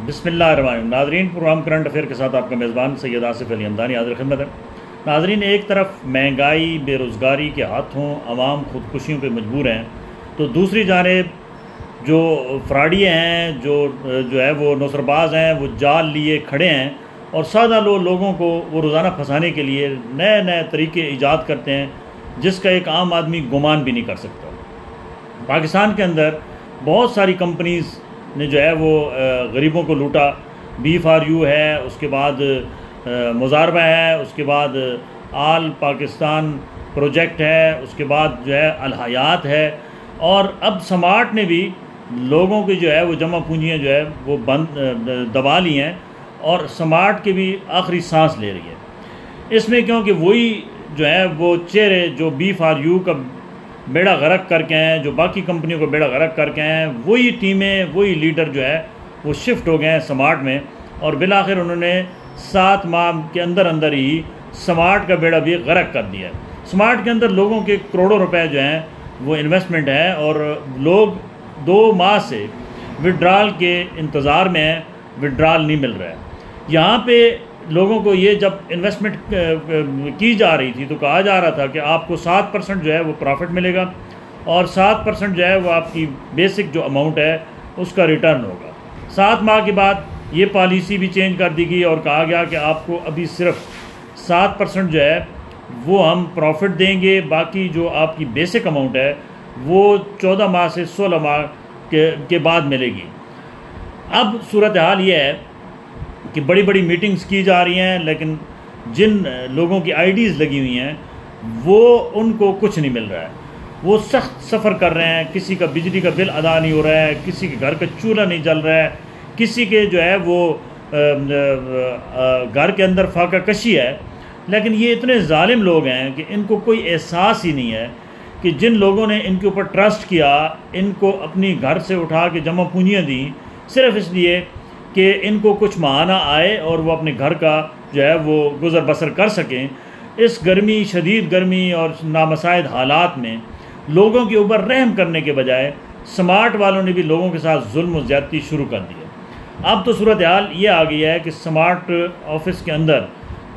بسم اللہ الرحمن الرحیم۔ ناظرین، پروگرام کرنٹ افیئر کے ساتھ آپ کا میزبان سید آصف علی حمدانی حاضر خدمت ہے۔ ناظرین، ایک طرف مہنگائی، بے روزگاری کے ہاتھوں عوام خودکشیوں پہ مجبور ہیں، تو دوسری جانب جو فراڈیے ہیں، جو ہے وہ نوسرباز ہیں، وہ جال لیے کھڑے ہیں اور سادہ لوگوں کو وہ روزانہ پھنسانے کے لیے نئے نئے طریقے ایجاد کرتے ہیں جس کا ایک عام آدمی گمان بھی نہیں کر سکتا۔ پاکستان کے اندر بہت ساری کمپنیز نے جو ہے وہ غریبوں کو لوٹا۔ B4U ہے، اس کے بعد مزاربہ ہے، اس کے بعد آل پاکستان پروجیکٹ ہے، اس کے بعد جو ہے الحیات ہے، اور اب سمارٹ نے بھی لوگوں کی جو ہے وہ جمع پونجیاں جو ہے وہ دبا لی ہیں، اور سمارٹ کی بھی آخری سانس لے رہی ہے اس میں، کیونکہ وہی جو ہے وہ چہرے جو B4U کا بیڑا غرق کر کے ہیں، جو باقی کمپنیوں کو بیڑا غرق کر کے ہیں، وہی ٹیمیں، وہی لیڈر جو ہے وہ شفٹ ہو گئے ہیں سمارٹ میں، اور بالآخر انہوں نے 7 ماہ کے اندر ہی سمارٹ کا بیڑا بھی غرق کر دیا ہے۔ سمارٹ کے اندر لوگوں کے کروڑوں روپے جو ہیں وہ انویسٹمنٹ ہے، اور لوگ 2 ماہ سے وڈرال کے انتظار میں ہیں، وڈرال نہیں مل رہا ہے۔ یہاں پہ لوگوں کو یہ جب انویسٹمنٹ کی جا رہی تھی تو کہا جا رہا تھا کہ آپ کو 7% جو ہے وہ پرافٹ ملے گا، اور 7% جو ہے وہ آپ کی بیسک جو اماؤنٹ ہے اس کا ریٹرن ہوگا۔ 7 ماہ کے بعد یہ پالیسی بھی چینج کر دی گئی اور کہا گیا کہ آپ کو ابھی صرف 7% جو ہے وہ ہم پروفٹ دیں گے، باقی جو آپ کی بیسک اماؤنٹ ہے وہ 14 ماہ سے 16 ماہ کے بعد ملے گی۔ اب صورتحال یہ ہے کہ بڑی بڑی میٹنگز کی جا رہی ہیں، لیکن جن لوگوں کی IDs لگی ہوئی ہیں وہ ان کو کچھ نہیں مل رہا ہے۔ وہ سخت سفر کر رہے ہیں، کسی کا بجلی کا بل ادا نہیں ہو رہا ہے، کسی کے گھر کا چولہا نہیں جل رہا ہے، کسی کے جو ہے وہ گھر کے اندر فاقہ کشی ہے، لیکن یہ اتنے ظالم لوگ ہیں کہ ان کو کوئی احساس ہی نہیں ہے کہ جن لوگوں نے ان کے اوپر ٹرسٹ کیا، ان کو اپنی گھر سے اٹھا کے جمع پونجیاں دیں صرف اس لیے کہ ان کو کچھ ماہانہ آئے اور وہ اپنے گھر کا جو ہے وہ گزر بسر کر سکیں، اس گرمی، شدید گرمی اور نامساعد حالات میں لوگوں کے اوپر رحم کرنے کے بجائے سمارٹ والوں نے بھی لوگوں کے ساتھ ظلم و زیادتی شروع کر دی ہے۔ اب تو صورتحال یہ آ گئی ہے کہ سمارٹ آفس کے اندر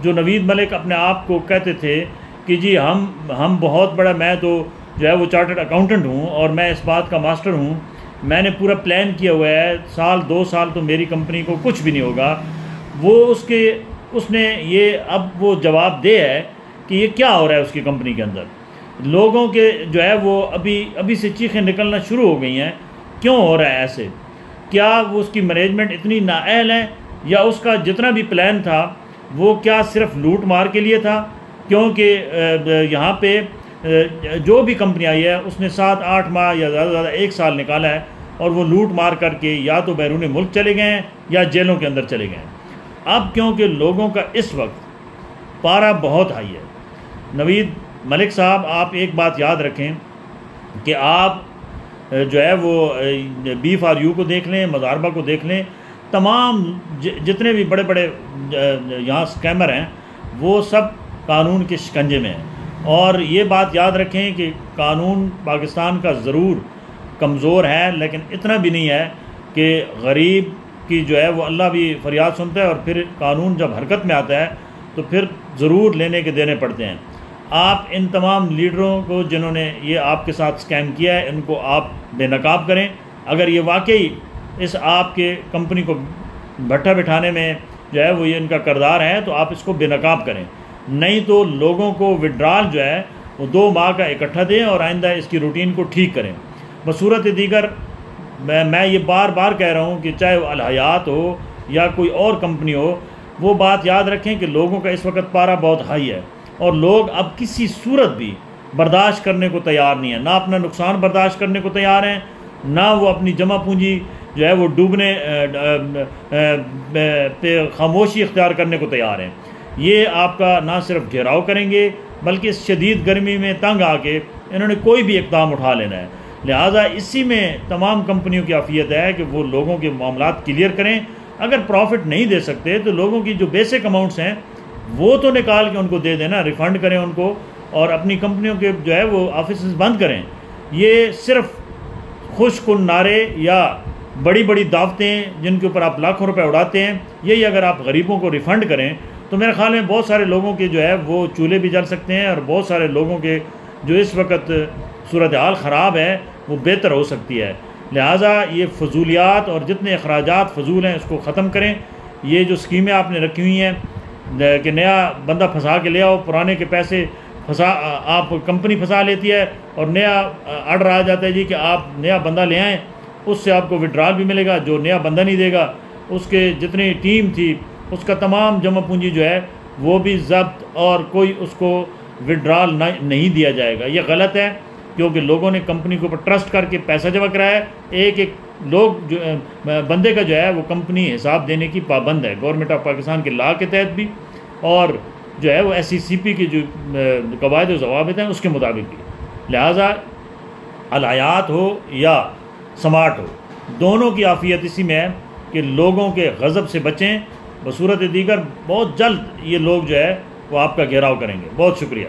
جو نوید ملک اپنے آپ کو کہتے تھے کہ جی ہم بہت بڑا، میں تو جو ہے وہ چارٹرڈ اکاؤنٹنٹ ہوں اور میں اس بات کا ماسٹر ہوں، میں نے پورا پلان کیا ہوا ہے، 2 سال تو میری کمپنی کو کچھ بھی نہیں ہوگا، وہ اس نے یہ اب وہ جواب دے ہے کہ یہ کیا ہو رہا ہے اس کی کمپنی کے اندر۔ لوگوں کے جو ہے وہ ابھی سے چیخیں نکلنا شروع ہو گئی ہیں، کیوں ہو رہا ہے ایسے؟ کیا وہ اس کی مینجمنٹ اتنی نااہل ہے، یا اس کا جتنا بھی پلان تھا وہ کیا صرف لوٹ مار کے لیے تھا؟ کیونکہ یہاں پہ جو بھی کمپنی آئی ہے اس نے 7-8 ماہ یا زیادہ سے زیادہ 1 سال نکالا ہے، اور وہ لوٹ مار کر کے یا تو بیرون ملک چلے گئے ہیں یا جیلوں کے اندر چلے گئے ہیں۔ اب کیونکہ لوگوں کا اس وقت پارا بہت ہائی ہے، نوید ملک صاحب آپ ایک بات یاد رکھیں کہ آپ جو ہے وہ B4U کو دیکھ لیں، مزاربہ کو دیکھ لیں، تمام جتنے بھی بڑے بڑے یہاں اسکیمر ہیں وہ سب قانون کے شکنجے میں ہیں۔ اور یہ بات یاد رکھیں کہ قانون پاکستان کا ضرور کمزور ہے، لیکن اتنا بھی نہیں ہے کہ غریب کی جو ہے وہ اللہ بھی فریاد سنتا ہے، اور پھر قانون جب حرکت میں آتا ہے تو پھر ضرور لینے کے دینے پڑتے ہیں۔ آپ ان تمام لیڈروں کو جنہوں نے یہ آپ کے ساتھ اسکیم کیا ہے، ان کو آپ بے نقاب کریں۔ اگر یہ واقعی اس آپ کے کمپنی کو بھٹا بٹھانے میں جو ہے وہ یہ ان کا کردار ہے تو آپ اس کو بے نقاب کریں، نہیں تو لوگوں کو وڈرال جو ہے وہ 2 ماہ کا اکٹھا دیں اور آئندہ اس کی روٹین کو ٹھیک کریں۔ بصورت دیگر میں یہ بار بار کہہ رہا ہوں کہ چاہے وہ الحیات ہو یا کوئی اور کمپنی ہو، وہ بات یاد رکھیں کہ لوگوں کا اس وقت پارا بہت ہائی ہے، اور لوگ اب کسی صورت بھی برداشت کرنے کو تیار نہیں ہیں، نہ اپنا نقصان برداشت کرنے کو تیار ہیں، نہ وہ اپنی جمع پونجی جو ہے وہ ڈوبنے پہ خاموشی اختیار کرنے کو تیار ہیں۔ یہ آپ کا نہ صرف گھیراؤ کریں گے بلکہ اس شدید گرمی میں تنگ آ کے انہوں نے کوئی بھی اقدام اٹھا لینا ہے۔ لہٰذا اسی میں تمام کمپنیوں کی عافیت ہے کہ وہ لوگوں کے معاملات کلیئر کریں۔ اگر پروفٹ نہیں دے سکتے تو لوگوں کی جو بیسک اماؤنٹس ہیں وہ تو نکال کے ان کو دے دینا، ریفنڈ کریں ان کو، اور اپنی کمپنیوں کے جو ہے وہ آفیسز بند کریں۔ یہ صرف خوش کن نعرے یا بڑی بڑی دعوتیں جن کے اوپر آپ لاکھوں روپے اڑاتے ہیں، یہی اگر آپ غریبوں کو ریفنڈ کریں تو میرے خیال میں بہت سارے لوگوں کے جو ہے وہ چولہے بھی جل سکتے ہیں، اور بہت سارے لوگوں کے جو اس وقت صورتحال خراب ہے وہ بہتر ہو سکتی ہے۔ لہٰذا یہ فضولیات اور جتنے اخراجات فضول ہیں اس کو ختم کریں۔ یہ جو اسکیمیں آپ نے رکھی ہوئی ہیں کہ نیا بندہ پھنسا کے لے آؤ، پرانے کے پیسے آپ کمپنی پھنسا لیتی ہے اور نیا آرڈر آ جاتا ہے جی کہ آپ نیا بندہ لے آئیں، اس سے آپ کو وڈرال بھی ملے گا۔ جو نیا بندہ نہیں دے گا اس کے جتنی ٹیم تھی اس کا تمام جمع پونجی جو ہے وہ بھی ضبط، اور کوئی اس کو وڈرال نہیں دیا جائے گا۔ یہ غلط ہے کیونکہ لوگوں نے کمپنی کے اوپر ٹرسٹ کر کے پیسہ جمع کرایا ہے۔ ایک لوگ جو بندے کا جو ہے وہ کمپنی حساب دینے کی پابند ہے، گورنمنٹ آف پاکستان کے لا کے تحت بھی، اور جو ہے وہ SECP کی جو قواعد و ضوابط ہیں اس کے مطابق بھی۔ لہٰذا الحیات ہو یا سمارٹ ہو، دونوں کی عافیت اسی میں ہے کہ لوگوں کے غضب سے بچیں، بصورت دیگر بہت جلد یہ لوگ جو ہے وہ آپ کا گھیراؤ کریں گے۔ بہت شکریہ۔